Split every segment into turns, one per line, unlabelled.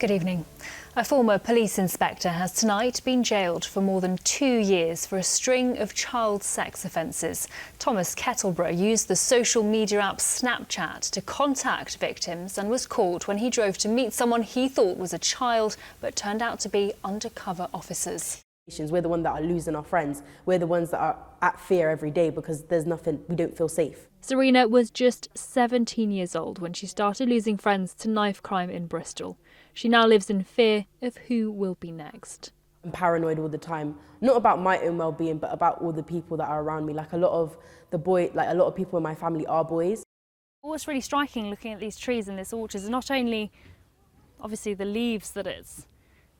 Good evening. A former police inspector has tonight been jailed for more than 2 years for a string of child sex offences. Thomas Kettleborough used the social media app Snapchat to contact victims and was caught when he drove to meet someone he thought was a child but turned out to be undercover officers.
We're the ones that are losing our friends. We're the ones that are at fear every day because there's nothing, we don't feel safe.
Serena was just 17 years old when she started losing friends to knife crime in Bristol. She now lives in fear of who will be next.
I'm paranoid all the time, not about my own well-being, but about all the people that are around me. Like a lot of people in my family are boys.
What's really striking looking at these trees in this orchard is not only obviously the leaves that it's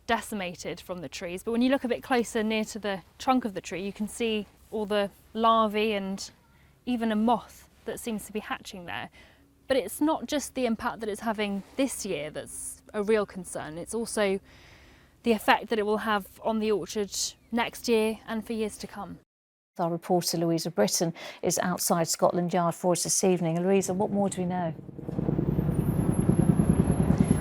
decimated from the trees, but when you look a bit closer near to the trunk of the tree, you can see all the larvae and even a moth that seems to be hatching there. But it's not just the impact that it's having this year that's a real concern, it's also the effect that it will have on the orchard next year and for years to come.
Our reporter Louisa Britton is outside Scotland Yard for us this evening. Louisa, what more do we know?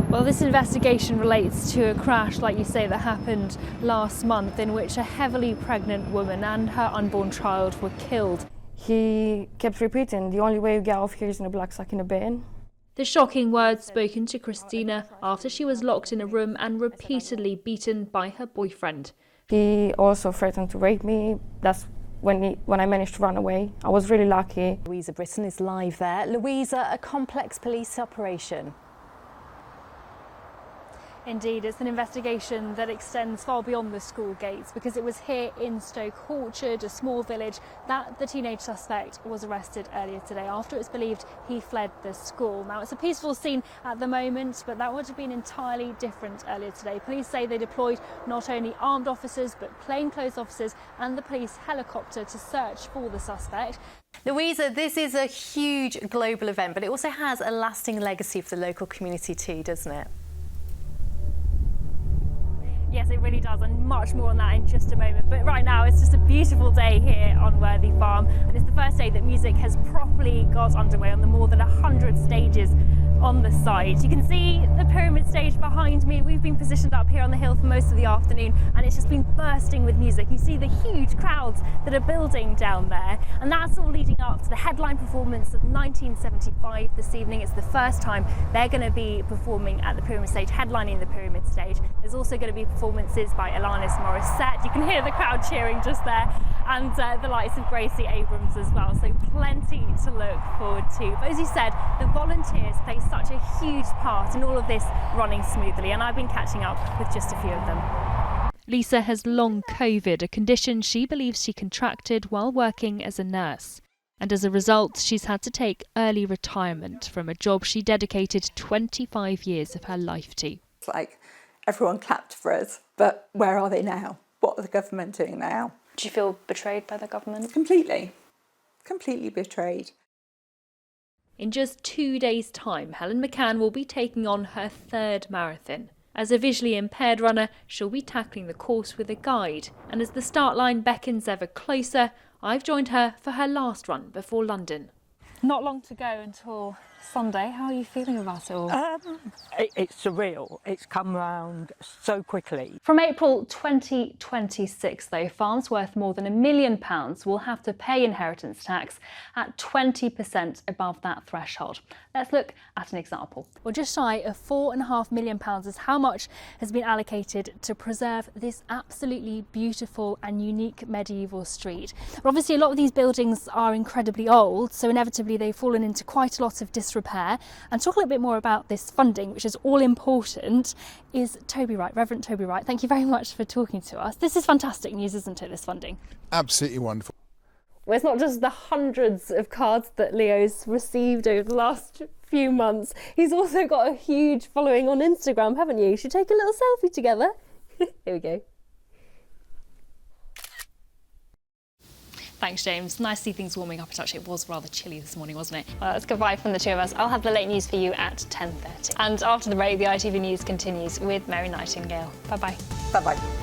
Well, this investigation relates to a crash, like you say, that happened last month in which a heavily pregnant woman and her unborn child were killed.
He kept repeating, the only way you get off here is in a black sack in a bin.
The shocking words spoken to Christina after she was locked in a room and repeatedly beaten by her boyfriend.
He also threatened to rape me. That's when I managed to run away. I was really lucky.
Louisa Britton is live there. Louisa, a complex police operation.
Indeed, it's an investigation that extends far beyond the school gates because it was here in Stoke Orchard, a small village, that the teenage suspect was arrested earlier today after it's believed he fled the school. Now, it's a peaceful scene at the moment, but that would have been entirely different earlier today. Police say they deployed not only armed officers but plainclothes officers and the police helicopter to search for the suspect.
Louisa, this is a huge global event, but it also has a lasting legacy for the local community too, doesn't it?
Yes, it really does, and much more on that in just a moment. But right now, it's just a beautiful day here on Worthy Farm, and it's the first day that music has properly got underway on the more than 100 stages on the site. You can see the pyramid stage behind me. We've been positioned up here on the hill for most of the afternoon, and it's just been bursting with music. You see the huge crowds that are building down there, and that's all leading up to the headline performance of 1975 this evening. It's the first time they're going to be performing at the pyramid stage, headlining the pyramid stage. There's also going to be performances by Alanis Morissette. You can hear the crowd cheering just there, and the likes of Gracie Abrams as well. So plenty to look forward to. But as you said, the volunteers play such a huge part in all of this running smoothly, and I've been catching up with just a few of them. Lisa has long COVID, a condition she believes she contracted while working as a nurse. And as a result, she's had to take early retirement from a job she dedicated 25 years of her life to.
It's like everyone clapped for us, but where are they now? What are the government doing now?
Do you feel betrayed by the government?
Completely betrayed.
In just 2 days' time, Helen McCann will be taking on her third marathon. As a visually impaired runner, she'll be tackling the course with a guide. And as the start line beckons ever closer, I've joined her for her last run before London. Not long to go until Sunday. How are you feeling about it all?
It's surreal. It's come round so quickly.
From April 2026, though, farms worth more than £1 million will have to pay inheritance tax at 20% above that threshold. Let's look at an example. Well, just shy of £4.5 million is how much has been allocated to preserve this absolutely beautiful and unique medieval street. But obviously, a lot of these buildings are incredibly old, so inevitably they've fallen into quite a lot of disrepair. And talk a little bit more about this funding, which is all important, is Toby Wright, Reverend Toby Wright. Thank you very much for talking to us. This is fantastic news, isn't it, this funding?
Absolutely wonderful.
Well, it's not just the hundreds of cards that Leo's received over the last few months. He's also got a huge following on Instagram, haven't you? You should take a little selfie together. Here we go. Thanks, James. Nice to see things warming up. It was rather chilly this morning, wasn't it? Well, that's goodbye from the two of us. I'll have the late news for you at 10:30. And after the break, the ITV News continues with Mary Nightingale. Bye-bye.
Bye-bye.